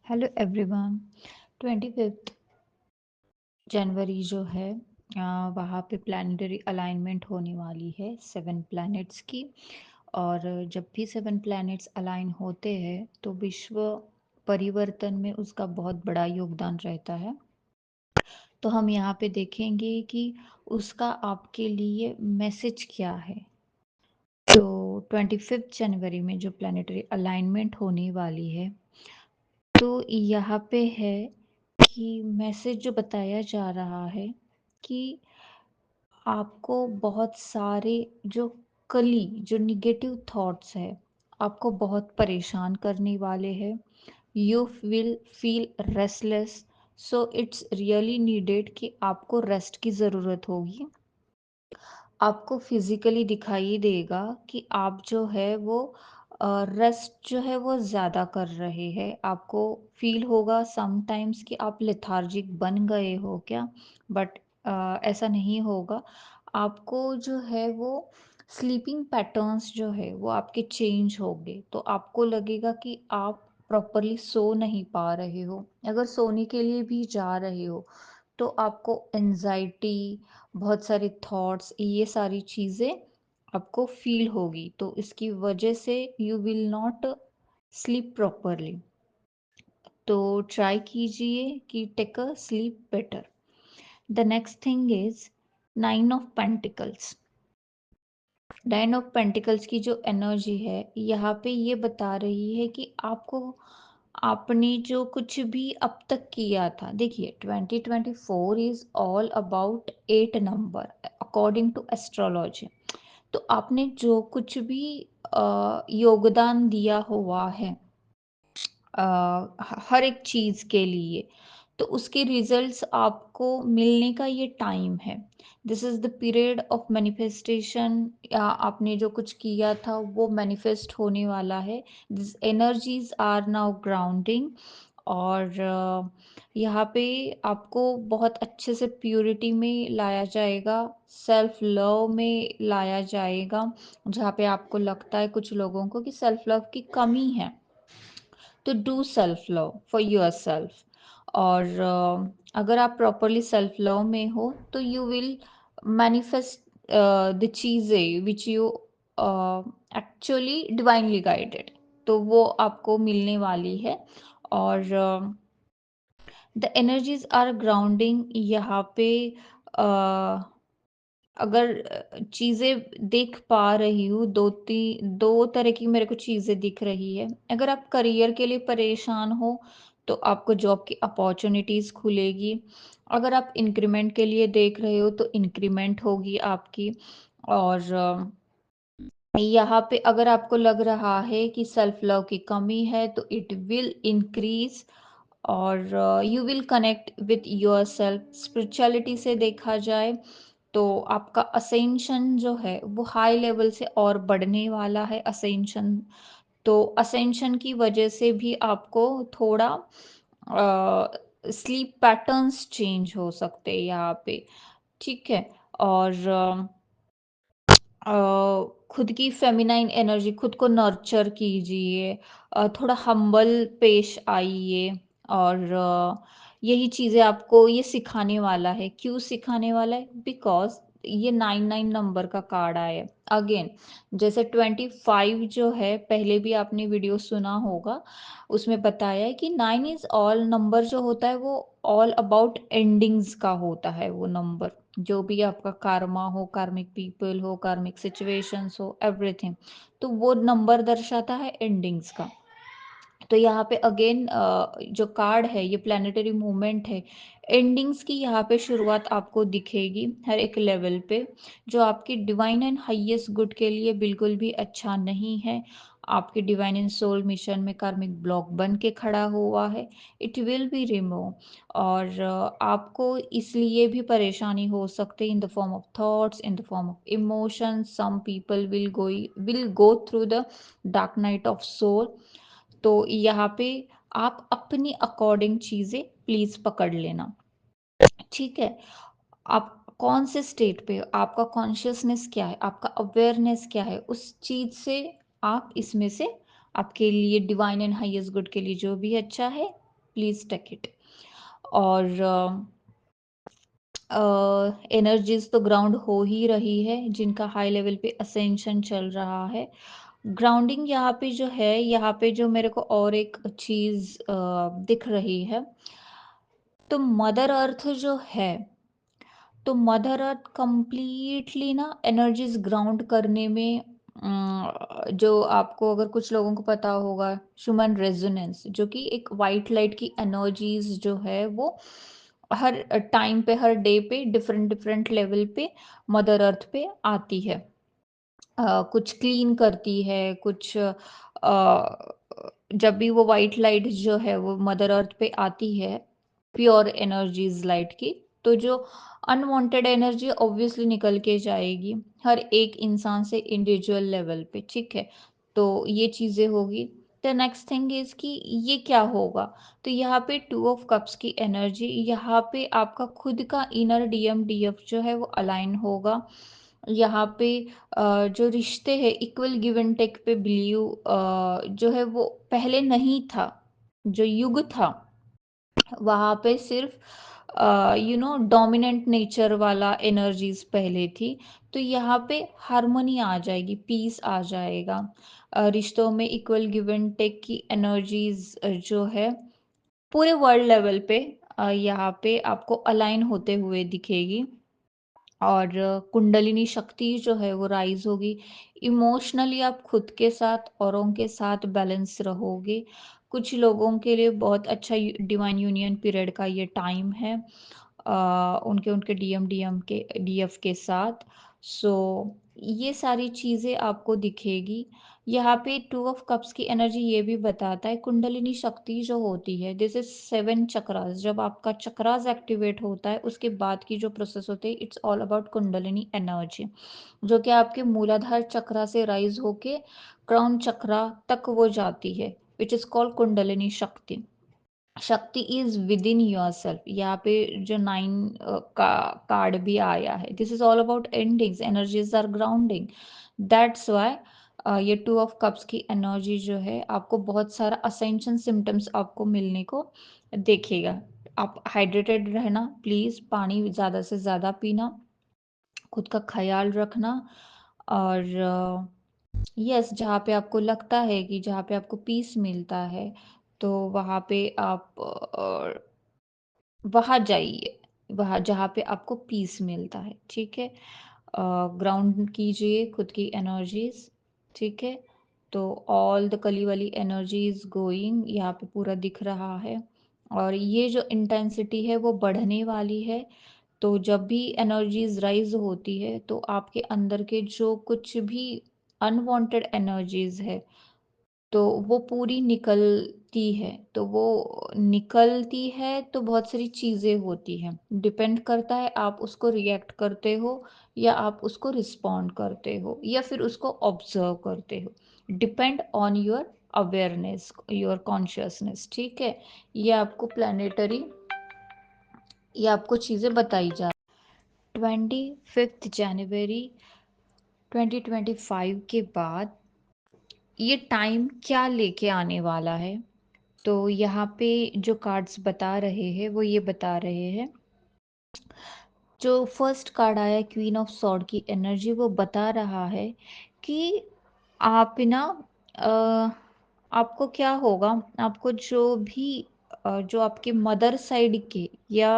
Hello everyone. 25 जनवरी जो है वहाँ पे प्लानिटरी अलाइनमेंट होने वाली है 7 प्लैनेट्स की। और जब भी 7 प्लैनेट्स अलाइन होते हैं तो विश्व परिवर्तन में उसका बहुत बड़ा योगदान रहता है। तो हम यहाँ पे देखेंगे कि उसका आपके लिए मैसेज क्या है। तो 25 जनवरी में जो प्लानिटरी अलाइनमेंट होने वाली है, तो यहाँ पे है कि मैसेज जो बताया जा रहा है कि आपको बहुत सारे जो जो निगेटिव थॉट्स है आपको बहुत परेशान करने वाले हैं। You will feel restless, so it's really needed कि आपको रेस्ट की ज़रूरत होगी। आपको फिजिकली दिखाई देगा कि आप जो है वो रेस्ट जो है वो ज़्यादा कर रहे हैं। आपको फील होगा समटाइम्स कि आप लेथार्जिक बन गए हो क्या, बट ऐसा नहीं होगा। आपको जो है वो स्लीपिंग पैटर्न्स जो है वो आपके चेंज होंगे, तो आपको लगेगा कि आप प्रॉपरली सो नहीं पा रहे हो। अगर सोने के लिए भी जा रहे हो तो आपको एंजाइटी, बहुत सारे थॉट्स, ये सारी चीज़ें आपको फील होगी, तो इसकी वजह से you will not sleep properly. तो ट्राई कीजिए कि take a sleep better. The next thing is 9 of pentacles. 9 of pentacles की जो एनर्जी है यहाँ पे ये बता रही है कि आपको आपने जो कुछ भी अब तक किया था, देखिए 2024 is all about 8 number according to astrology. तो आपने जो कुछ भी योगदान दिया हुआ है हर एक चीज़ के लिए, तो उसके रिजल्ट्स आपको मिलने का ये टाइम है। This is the period of manifestation. या आपने जो कुछ किया था वो मैनिफेस्ट होने वाला है। This energies are now grounding. और यहाँ पे आपको बहुत अच्छे से प्योरिटी में लाया जाएगा, सेल्फ लव में लाया जाएगा। जहाँ पे आपको लगता है कुछ लोगों को कि सेल्फ लव की कमी है, तो do self love for your self. और अगर आप प्रॉपरली सेल्फ लव में हो तो यू विल मैनिफेस्ट द चीज़ें which you actually divinely guided, तो वो आपको मिलने वाली है। और द एनर्जीज आर ग्राउंडिंग यहाँ पे। uh, अगर चीज़ें देख पा रही हूँ, दो तरह की मेरे को चीज़ें दिख रही है। अगर आप करियर के लिए परेशान हो तो आपको जॉब की अपॉर्चुनिटीज़ खुलेगी। अगर आप इंक्रीमेंट के लिए देख रहे हो तो इंक्रीमेंट होगी आपकी। और यहाँ पे अगर आपको लग रहा है कि सेल्फ लव की कमी है तो इट विल इंक्रीज। और you will connect with your self. Spirituality से देखा जाए तो आपका असेंशन जो है वो हाई लेवल से और बढ़ने वाला है। असेंशन, तो असेंशन की वजह से भी आपको थोड़ा स्लीप पैटर्न्स चेंज हो सकते हैं यहाँ पे। ठीक है। और खुद की फेमिनाइन एनर्जी, खुद को नर्चर कीजिए, थोड़ा हम्बल पेश आइए। और यही चीज़ें आपको ये सिखाने वाला है। क्यों सिखाने वाला है? बिकॉज ये 99 नंबर का कार्ड आया है अगेन। जैसे 25 जो है, पहले भी आपने वीडियो सुना होगा, उसमें बताया है कि 9 इज ऑल नंबर जो होता है वो ऑल अबाउट एंडिंग्स का होता है। वो नंबर जो भी आपका कार्मा हो, कार्मिक पीपल हो, कार्मिक सिचुएशंस हो, एवरीथिंग, तो वो नंबर दर्शाता है एंडिंग्स का। तो यहाँ पे अगेन जो कार्ड है ये प्लानिटरी मूवमेंट है। एंडिंग्स की यहाँ पे शुरुआत आपको दिखेगी हर एक लेवल पे, जो आपकी डिवाइन एंड हाईएस्ट गुड के लिए बिल्कुल भी अच्छा नहीं है। आपके डिवाइन एंड सोल मिशन में कार्मिक ब्लॉक बन के खड़ा हुआ है। It will be remove. और आपको इसलिए भी परेशानी हो सकती है in the form of thoughts, in the form of emotions. Some people will go through the dark night of soul. तो यहाँ पे आप अपनी अकॉर्डिंग चीज़ें प्लीज़ पकड़ लेना। ठीक है। आप कौन से स्टेट पे हो, आपका कॉन्शियसनेस क्या है, आपका अवेयरनेस क्या है, उस चीज़ से आप इसमें से आपके लिए डिवाइन एंड हाईएस्ट गुड के लिए जो भी अच्छा है प्लीज़ टेक इट। और एनर्जीज तो ग्राउंड हो ही रही है, जिनका हाई लेवल पे असेंशन चल रहा है। ग्राउंडिंग यहाँ पे जो है, यहाँ पे जो मेरे को और एक चीज़ दिख रही है, तो मदर अर्थ जो है, तो मदर अर्थ कंप्लीटली ना एनर्जीज ग्राउंड करने में जो आपको, अगर कुछ लोगों को पता होगा, ह्यूमन रेजोनेंस, जो कि एक वाइट लाइट की एनर्जीज जो है वो हर टाइम पे, हर डे पे डिफरेंट डिफरेंट लेवल पे मदर अर्थ पे आती है। कुछ क्लीन करती है, कुछ जब भी वो वाइट लाइट जो है वो मदर अर्थ पे आती है, प्योर एनर्जीज लाइट की, तो जो अनवांटेड एनर्जी ऑब्वियसली निकल के जाएगी हर एक इंसान से इंडिविजुअल लेवल पे, ठीक है। तो ये चीज़ें होगी। द नेक्स्ट थिंग इज कि ये क्या होगा, तो यहाँ पे टू ऑफ कप्स की एनर्जी, यहाँ पे आपका खुद का इनर डीएम डीएफ जो है वो अलाइन होगा। यहाँ पे जो रिश्ते हैं, इक्वल गिव एंड टेक पे बिलीव जो है वो पहले नहीं था। जो युग था वहाँ पे सिर्फ डोमिनेंट नेचर वाला एनर्जीज पहले थी। तो यहाँ पे हार्मनी आ जाएगी, पीस आ जाएगा। रिश्तों में इक्वल गिव एंड टेक की एनर्जीज जो है पूरे वर्ल्ड लेवल पे यहाँ पे आपको अलाइन होते हुए दिखेगी। और कुंडलिनी शक्ति जो है वो राइज होगी। इमोशनली आप खुद के साथ, औरों के साथ बैलेंस रहोगे। कुछ लोगों के लिए बहुत अच्छा डिवाइन यूनियन पीरियड का ये टाइम है, उनके उनके डीएम के डीएफ के साथ। सो ये सारी चीज़ें आपको दिखेगी। यहाँ पे टू ऑफ कप्स की एनर्जी ये भी बताता है, कुंडलिनी शक्ति जो होती है, दिस इज 7 चक्रास। जब आपका चक्रास एक्टिवेट होता है उसके बाद की जो प्रोसेस होती है, it's all about kundalini energy, जो कि आपके मूलाधार चक्रा से राइज होके क्राउन चक्रा तक वो जाती है, which is called kundalini shakti. Shakti is within yourself. यहाँ पे जो 9 का कार्ड भी आया है, this is all about endings, energies are grounding. That's why ये टू ऑफ कप्स की एनर्जी जो है, आपको बहुत सारा असेंशन सिम्टम्स आपको मिलने को देखेगा। आप हाइड्रेटेड रहना प्लीज, पानी ज़्यादा से ज़्यादा पीना, खुद का ख्याल रखना। और यस, जहाँ पे आपको लगता है कि जहाँ पे आपको पीस मिलता है, तो वहाँ पे आप वहाँ जाइए, वहाँ जहाँ पे आपको पीस मिलता है, ठीक है। ग्राउंड कीजिए खुद की एनर्जीज, ठीक है। तो ऑल द कली वाली एनर्जीज गोइंग यहाँ पे पूरा दिख रहा है। और ये जो इंटेंसिटी है वो बढ़ने वाली है। तो जब भी एनर्जीज राइज होती है, तो आपके अंदर के जो कुछ भी अनवांटेड एनर्जीज है, तो वो पूरी निकलती है। तो वो निकलती है तो बहुत सारी चीज़ें होती हैं, डिपेंड करता है आप उसको रिएक्ट करते हो या आप उसको रिस्पॉन्ड करते हो या फिर उसको ऑब्जर्व करते हो। Depend on your awareness, your consciousness, ठीक है। ये आपको प्लानिटरी, ये आपको चीज़ें बताई जा। 25 जनवरी 2025 के बाद ये टाइम क्या लेके आने वाला है, तो यहाँ पे जो कार्ड्स बता रहे हैं वो ये बता रहे हैं। जो फर्स्ट कार्ड आया क्वीन ऑफ सॉर्ड की एनर्जी, वो बता रहा है कि आप ना अ, आपको क्या होगा, आपको जो भी जो आपके मदर साइड के, या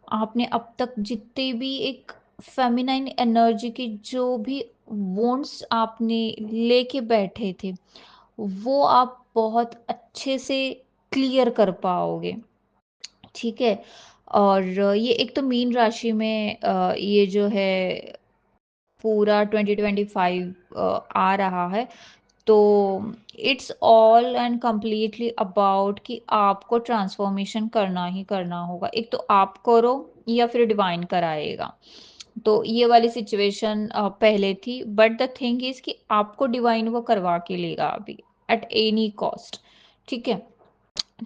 आपने अब तक जितने भी एक फेमिनाइन एनर्जी के जो भी वोंट्स आपने लेके बैठे थे, वो आप बहुत अच्छे से क्लियर कर पाओगे, ठीक है। और ये एक तो मीन राशि में ये जो है पूरा 2025 आ रहा है। तो it's all and completely about कि आपको ट्रांसफॉर्मेशन करना ही करना होगा। एक तो आप करो या फिर डिवाइन कराएगा। तो ये वाली सिचुएशन पहले थी, बट द थिंग इज कि आपको डिवाइन वो करवा के लेगा अभी, एट एनी कॉस्ट, ठीक है।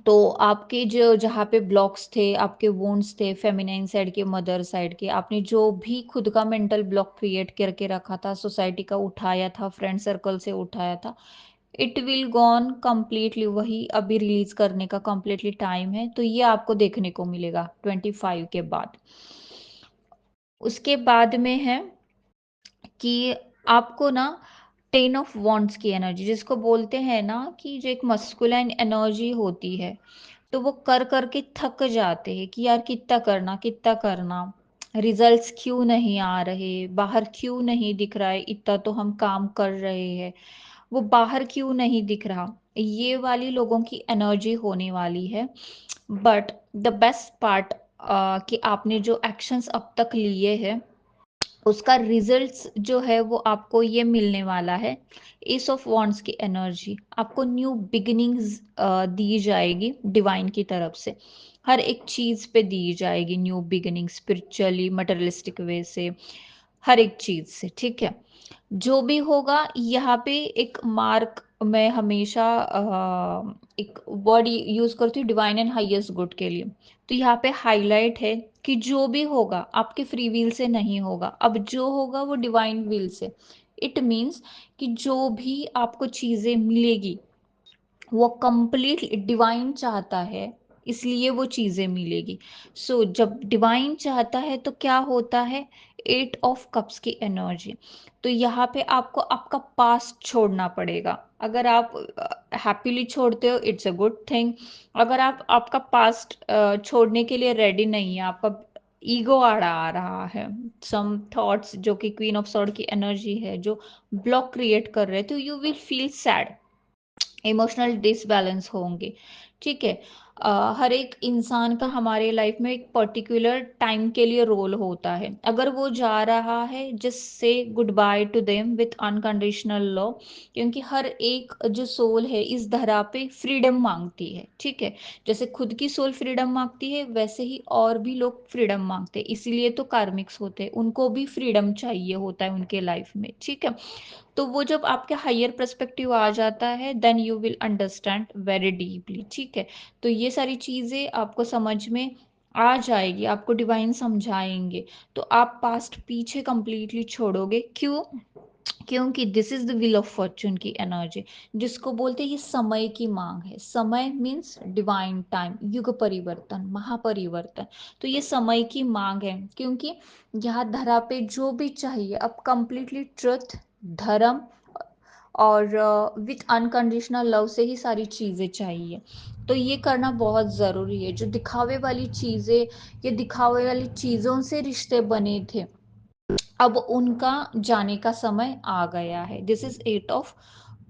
तो आपके जो जहाँ पे ब्लॉक्स थे, आपके वोन्स थे, फेमिनाइन साइड के, मदर साइड के, आपने जो भी खुद का मेंटल ब्लॉक क्रिएट करके रखा था, सोसाइटी का उठाया था, फ्रेंड सर्कल से उठाया था, इट विल गॉन कंप्लीटली, वही अभी रिलीज करने का कंप्लीटली टाइम है, तो ये आपको देखने को मिलेगा 25 के बाद। उसके बाद में है कि आपको ना 10 ऑफ वॉन्ड्स की एनर्जी, जिसको बोलते हैं ना कि जो एक मस्कुलाइन एनर्जी होती है, तो वो कर कर के थक जाते हैं कि यार कितना करना, रिजल्ट्स क्यों नहीं आ रहे, बाहर क्यों नहीं दिख रहा है, इतना तो हम काम कर रहे हैं, वो बाहर क्यों नहीं दिख रहा। ये वाली लोगों की एनर्जी होने वाली है। बट द बेस्ट पार्ट कि आपने जो एक्शंस अब तक लिए हैं उसका रिजल्ट्स जो है वो आपको ये मिलने वाला है। एस ऑफ वॉन्ड्स की एनर्जी आपको न्यू बिगिनिंग्स दी जाएगी डिवाइन की तरफ से, हर एक चीज पे दी जाएगी न्यू बिगिनिंग, स्पिरिचुअली, मटेरियलिस्टिक वे से, हर एक चीज से, ठीक है। जो भी होगा यहाँ पे एक मार्क, मैं हमेशा एक वर्ड यूज करती हूँ डिवाइन एंड हाईएस्ट गुड के लिए। तो यहाँ पे हाईलाइट है कि जो भी होगा आपके फ्री विल से नहीं होगा, अब जो होगा वो divine will say. It means कि जो भी आपको चीजें मिलेगी वो कंप्लीट डिवाइन चाहता है, इसलिए वो चीजें मिलेगी। सो जब डिवाइन चाहता है तो क्या होता है, 8 ऑफ कप्स की एनर्जी। तो यहाँ पे आपको आपका पास्ट छोड़ना पड़ेगा। अगर आप हैप्पीली छोड़ते हो इट्स अ गुड थिंग। अगर आप आपका पास्ट छोड़ने के लिए रेडी नहीं है, आपका ईगो आड़ा आ रहा है, सम थॉट्स जो कि क्वीन ऑफ सॉर्ड की एनर्जी है जो ब्लॉक क्रिएट कर रहे हैं, तो you will feel sad, emotional disbalance होंगे, ठीक है। हर एक इंसान का हमारे लाइफ में एक पर्टिकुलर टाइम के लिए रोल होता है। अगर वो जा रहा है just say good by two them with unconditional love, क्योंकि हर एक जो सोल है इस धरा पे फ्रीडम मांगती है, ठीक है। जैसे खुद की सोल फ्रीडम मांगती है वैसे ही और भी लोग फ्रीडम मांगते हैं, इसीलिए तो कार्मिक्स होते हैं, उनको भी फ्रीडम चाहिए होता है उनके लाइफ में, ठीक है। तो वो जब आपके हायर पर्सपेक्टिव आ जाता है then you will understand very deeply, ठीक है। तो ये सारी चीजें आपको समझ में आ जाएगी, आपको डिवाइन समझाएंगे, तो आप पास्ट पीछे कंप्लीटली छोड़ोगे। क्यों? क्योंकि this is the will of Fortune की एनर्जी, जिसको बोलते हैं ये समय की मांग है। समय मीन्स डिवाइन टाइम, युग परिवर्तन, महापरिवर्तन। तो ये समय की मांग है, क्योंकि यहाँ धरा पे जो भी चाहिए अब कंप्लीटली ट्रुथ, धर्म और विथ अनकंडीशनल लव से ही सारी चीजें चाहिए। तो ये करना बहुत जरूरी है। जो दिखावे वाली चीजें, ये दिखावे वाली चीजों से रिश्ते बने थे, अब उनका जाने का समय आ गया है। दिस इज 8 ऑफ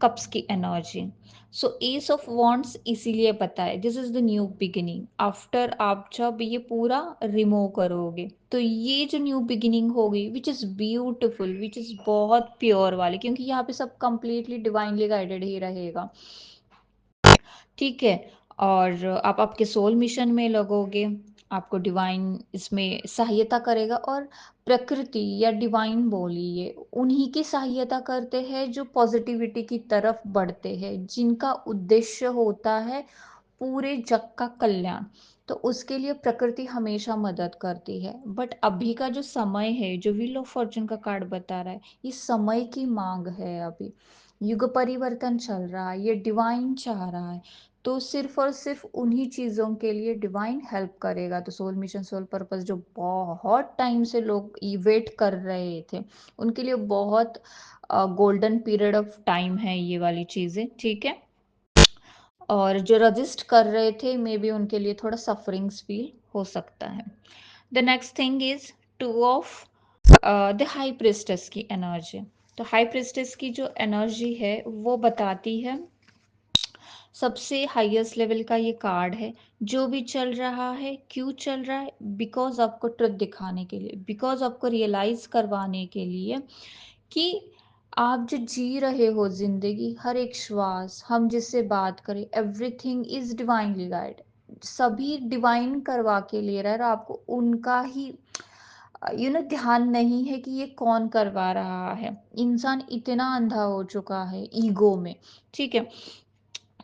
कप्स की energy. So S of wants इसीलिए पता है this is the new beginning. After आप जब ये पूरा रिमूव करोगे तो ये जो न्यू बिगिनिंग होगी which is beautiful, which is बहुत प्योर वाली, क्योंकि यहाँ पे सब कंप्लीटली डिवाइनली गाइडेड ही रहेगा, ठीक है। और आप आपके सोल मिशन में लगोगे, आपको डिवाइन इसमें सहायता करेगा। और प्रकृति या डिवाइन बोलिए, उन्हीं की सहायता करते हैं जो पॉजिटिविटी की तरफ बढ़ते हैं, जिनका उद्देश्य होता है पूरे जग का कल्याण। तो उसके लिए प्रकृति हमेशा मदद करती है। बट अभी का जो समय है, जो व्हील ऑफ फॉर्चून का कार्ड बता रहा है, ये समय की मांग है। अभी युग परिवर्तन चल रहा है, ये डिवाइन चाह रहा है। तो सिर्फ और सिर्फ उन्हीं चीजों के लिए डिवाइन हेल्प करेगा। तो सोल मिशन, सोल पर्पस जो बहुत टाइम से लोग वेट कर रहे थे, उनके लिए बहुत गोल्डन पीरियड ऑफ टाइम है ये वाली चीजें, ठीक है। और जो रजिस्ट कर रहे थे मे बी उनके लिए थोड़ा सफरिंग्स फील हो सकता है। The next thing is 2 of the high priestess की एनर्जी। तो हाई प्रिस्टेस की जो एनर्जी है वो बताती है, सबसे हाईएस्ट लेवल का ये कार्ड है, जो भी चल रहा है क्यों चल रहा है, बिकॉज आपको ट्रुथ दिखाने के लिए, बिकॉज आपको रियलाइज करवाने के लिए कि आप जो जी रहे हो जिंदगी, हर एक श्वास, हम जिससे बात करें, एवरीथिंग इज डिवाइनली गाइड, सभी डिवाइन करवा के ले रहा है। और आपको उनका ही ध्यान नहीं है कि ये कौन करवा रहा है। इंसान इतना अंधा हो चुका है ईगो में, ठीक है।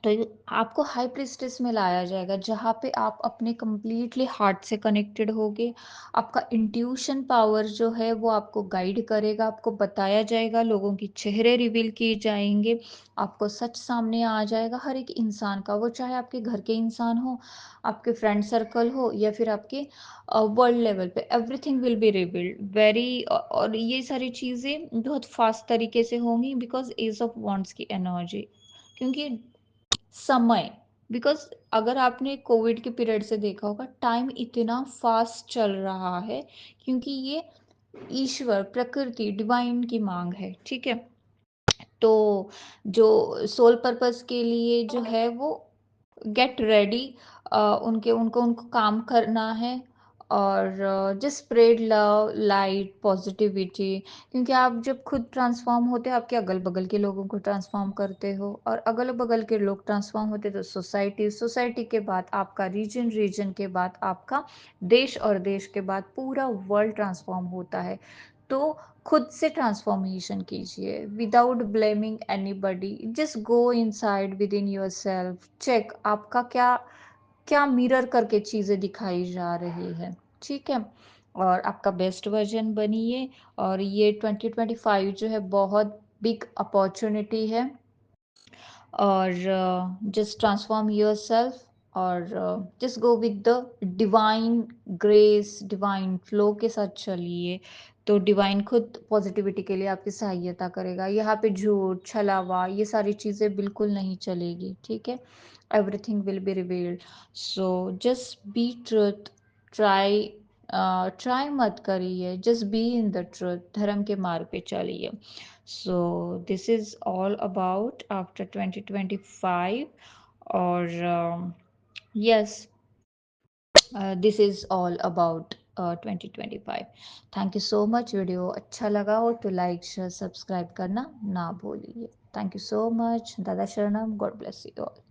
तो आपको हाई प्रीस्टेस में लाया जाएगा जहाँ पे आप अपने कंप्लीटली हार्ट से कनेक्टेड होगे। आपका इंट्यूशन पावर जो है वो आपको गाइड करेगा, आपको बताया जाएगा, लोगों के चेहरे रिवील किए जाएंगे, आपको सच सामने आ जाएगा हर एक इंसान का, वो चाहे आपके घर के इंसान हो, आपके फ्रेंड सर्कल हो या फिर आपके वर्ल्ड लेवल पे, everything will be revealed very. और ये सारी चीज़ें बहुत फास्ट तरीके से होंगी बिकॉज एज ऑफ वॉन्ट्स की एनर्जी, क्योंकि समय, बिकॉज अगर आपने कोविड के पीरियड से देखा होगा टाइम इतना फास्ट चल रहा है, क्योंकि ये ईश्वर प्रकृति डिवाइन की मांग है, ठीक है। तो जो सोल पर्पस के लिए जो है वो गेट रेडी, उनके उनको उनको काम करना है। और just spread love light positivity, क्योंकि आप जब खुद ट्रांसफॉर्म होते हो आपके अगल बगल के लोगों को ट्रांसफॉर्म करते हो, और अगल बगल के लोग ट्रांसफॉर्म होते तो सोसाइटी, सोसाइटी के बाद आपका रीजन, रीजन के बाद आपका देश, और देश के बाद पूरा वर्ल्ड ट्रांसफॉर्म होता है। तो खुद से ट्रांसफॉर्मेशन कीजिए without blaming anybody, just go inside within yourself, check आपका क्या क्या मिरर करके चीज़ें दिखाई जा रही है, ठीक है। और आपका बेस्ट वर्जन बनिए। और ये 2025 जो है बहुत बिग अपॉर्चुनिटी है, और जस्ट ट्रांसफॉर्म योरसेल्फ, और just go with the divine grace, divine flow के साथ चलिए। तो डिवाइन खुद पॉजिटिविटी के लिए आपकी सहायता करेगा, यहाँ पे झूठ छलावा ये सारी चीज़ें बिल्कुल नहीं चलेगी, ठीक है। Everything will be revealed. So just be truth, try try मत करिए, just be in the truth, धर्म के मार्ग पे चलिए। So this is all about after 2025, or yes, this is all about 2025. Thank you so much. Video अच्छा लगा हो तो लाइक शेयर सब्सक्राइब करना ना भूलिए। Thank you so much. दादा शरणम। God bless you all.